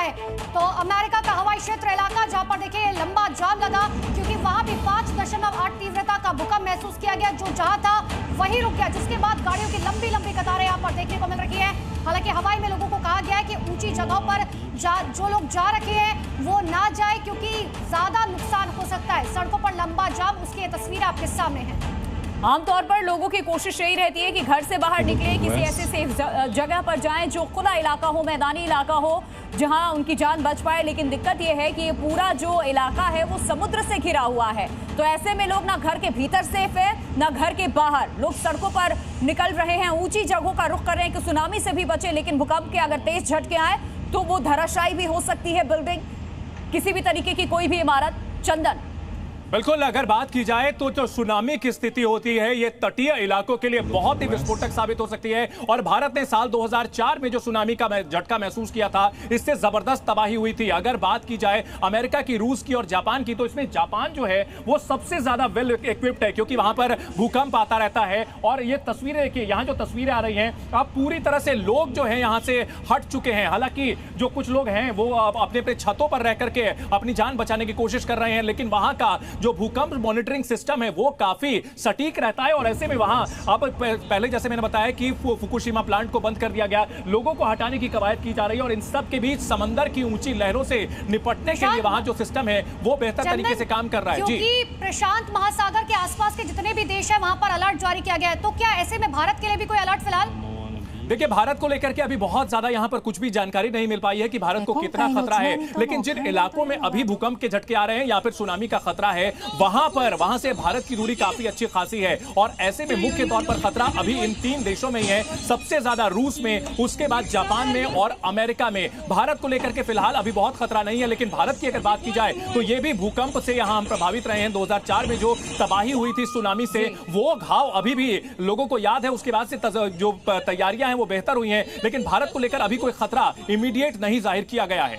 है। तो अमेरिका का हवाई क्षेत्र इलाका जहां पर देखिए लंबा जाम लगा, क्योंकि वहां भी 5.8 तीव्रता का भूकंप महसूस किया गया, जो जहां था वही रुक गया, जिसके बाद गाड़ियों की लंबी लंबी कतारें यहाँ पर देखने को मिल रही है। हालांकि हवाई में लोगों को कहा गया है कि ऊंची जगहों पर जो लोग जा रखे हैं वो ना जाए, क्योंकि ज्यादा नुकसान हो सकता है। सड़कों पर लंबा जाम, उसकी तस्वीर आपके सामने है। आमतौर पर लोगों की कोशिश यही रहती है कि घर से बाहर निकले, किसी ऐसे सेफ जगह पर जाएं जो खुला इलाका हो, मैदानी इलाका हो, जहां उनकी जान बच पाए। लेकिन दिक्कत यह है कि ये पूरा जो इलाका है वो समुद्र से घिरा हुआ है, तो ऐसे में लोग ना घर के भीतर सेफ है ना घर के बाहर। लोग सड़कों पर निकल रहे हैं, ऊंची जगहों का रुख कर रहे हैं कि सुनामी से भी बचे, लेकिन भूकंप के अगर तेज झटके आए तो वो धराशायी भी हो सकती है बिल्डिंग, किसी भी तरीके की कोई भी इमारत। चंदन, बिल्कुल, अगर बात की जाए तो जो सुनामी की स्थिति होती है ये तटीय इलाकों के लिए बहुत ही विस्फोटक साबित हो सकती है। और भारत ने साल 2004 में जो सुनामी का झटका महसूस किया था, इससे जबरदस्त तबाही हुई थी। अगर बात की जाए अमेरिका की, रूस की और जापान की, तो इसमें जापान जो है वो सबसे ज्यादा वेल इक्विप्ड है, क्योंकि वहां पर भूकंप आता रहता है। और ये तस्वीरें देखिए, यहाँ जो तस्वीरें आ रही हैं, अब पूरी तरह से लोग जो है यहाँ से हट चुके हैं। हालांकि जो कुछ लोग हैं वो अपने अपने छतों पर रह करके अपनी जान बचाने की कोशिश कर रहे हैं, लेकिन वहां का जो भूकंप मॉनिटरिंग सिस्टम है वो काफी सटीक रहता है। और ऐसे में वहां अब पहले जैसे मैंने बताया कि फुकुशिमा प्लांट को बंद कर दिया गया, लोगों को हटाने की कवायद की जा रही है। और इन सब के बीच समंदर की ऊंची लहरों से निपटने के लिए वहां जो सिस्टम है वो बेहतर तरीके से काम कर रहा है। क्योंकि प्रशांत महासागर के आसपास के जितने भी देश है वहां पर अलर्ट जारी किया गया है, तो क्या ऐसे में भारत के लिए भी कोई अलर्ट फिलहाल? देखिए, भारत को लेकर के अभी बहुत ज्यादा यहां पर कुछ भी जानकारी नहीं मिल पाई है कि भारत को कितना खतरा है। लेकिन जिन इलाकों में अभी भूकंप के झटके आ रहे हैं या फिर सुनामी का खतरा है, वहां से भारत की दूरी काफी अच्छी खासी है। और ऐसे में मुख्य तौर पर खतरा अभी इन 3 देशों में ही है, सबसे ज्यादा रूस में, उसके बाद जापान में और अमेरिका में। भारत को लेकर के फिलहाल अभी बहुत खतरा नहीं है। लेकिन भारत की अगर बात की जाए तो यह भी भूकंप से यहां हम प्रभावित रहे हैं। 2004 में जो तबाही हुई थी सुनामी से, वो घाव अभी भी लोगों को याद है। उसके बाद से जो तैयारियां हैं वो बेहतर हुई हैं, लेकिन भारत को लेकर अभी कोई खतरा इमीडिएट नहीं जाहिर किया गया है।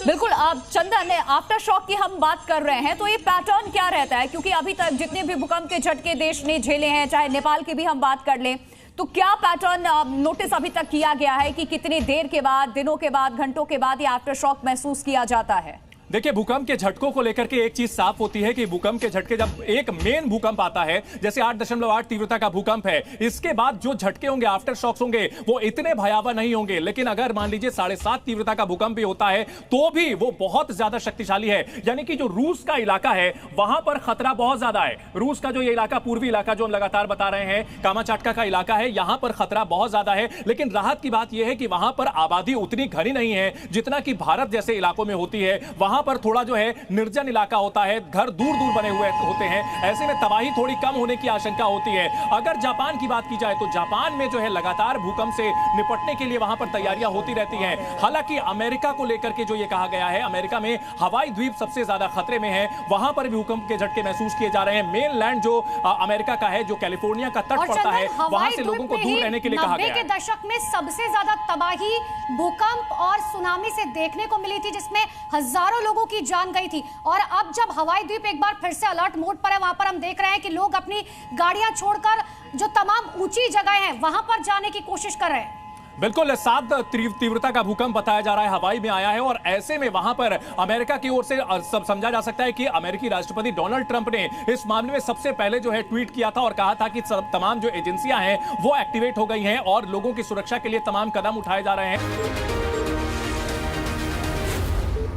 बिल्कुल। आप चंदन, आफ्टर शॉक की हम बात कर रहे हैं, तो ये पैटर्न क्या रहता है? क्योंकि अभी तक जितने भी भूकंप के झटके देश ने झेले हैं, चाहे नेपाल की भी हम बात कर लें, तो क्या पैटर्न नोटिस अभी तक किया गया है कि कितनी देर के बाद, दिनों के बाद, घंटों के बाद ये आफ्टर शॉक महसूस किया जाता है? देखिए, भूकंप के झटकों को लेकर के एक चीज साफ होती है कि भूकंप के झटके, जब एक मेन भूकंप आता है, जैसे 8.8 तीव्रता का भूकंप है, इसके बाद जो झटके होंगे, आफ्टर शॉक्स होंगे, वो इतने भयावह नहीं होंगे। लेकिन अगर मान लीजिए 7.5 तीव्रता का भूकंप भी होता है तो भी वो बहुत ज्यादा शक्तिशाली है। यानी कि जो रूस का इलाका है वहां पर खतरा बहुत ज्यादा है। रूस का जो ये इलाका, पूर्वी इलाका जो हम लगातार बता रहे हैं, कामाचाटका का इलाका है, यहां पर खतरा बहुत ज्यादा है। लेकिन राहत की बात यह है कि वहां पर आबादी उतनी घनी नहीं है जितना कि भारत जैसे इलाकों में होती है। वहां पर थोड़ा जो है निर्जन इलाका होता है, घर दूर दूर बने हुए होते हैं। ऐसे में तबाही थोड़ी कम होने की आशंका होती है। अगर जापान की बात की जाए तो जापान में जो है लगातार भूकंप से निपटने के लिए वहां पर तैयारियां होती रहती हैं। हालांकि अमेरिका को लेकर के जो ये कहा गया है, अमेरिका में हवाई द्वीप सबसे ज्यादा खतरे में है, वहां पर भी भूकंप के झटके महसूस किए जा रहे हैं। मेन लैंड जो अमेरिका का है, जो कैलिफोर्निया का तट पड़ता है, वहां से लोगों को दूर रहने के लिए कहा गया है। 90 के दशक में सबसे ज्यादा तबाही भूकंप और सुनामी से देखने को मिली थी, जिसमें हजारों लोगों की जान गई थी। और अब जब हवाई द्वीप एक बार फिर से अलर्ट मोड पर है, वहां पर हम देख रहे हैं कि लोग अपनी गाड़ियां छोड़कर जो तमाम ऊंची जगह हैं वहां पर जाने की कोशिश कर रहे हैं। बिल्कुल, 7 तीव्रता का भूकंप बताया जा रहा है, हवाई में आया है। और ऐसे में वहां पर अमेरिका की ओर से सब समझा जा सकता है कि अमेरिकी राष्ट्रपति डोनाल्ड ट्रंप ने इस मामले में सबसे पहले जो है ट्वीट किया था और कहा था कि तमाम जो एजेंसियां हैं वो एक्टिवेट हो गई हैं और लोगों की सुरक्षा के लिए तमाम कदम उठाए जा रहे हैं।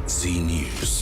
जी न्यूज़।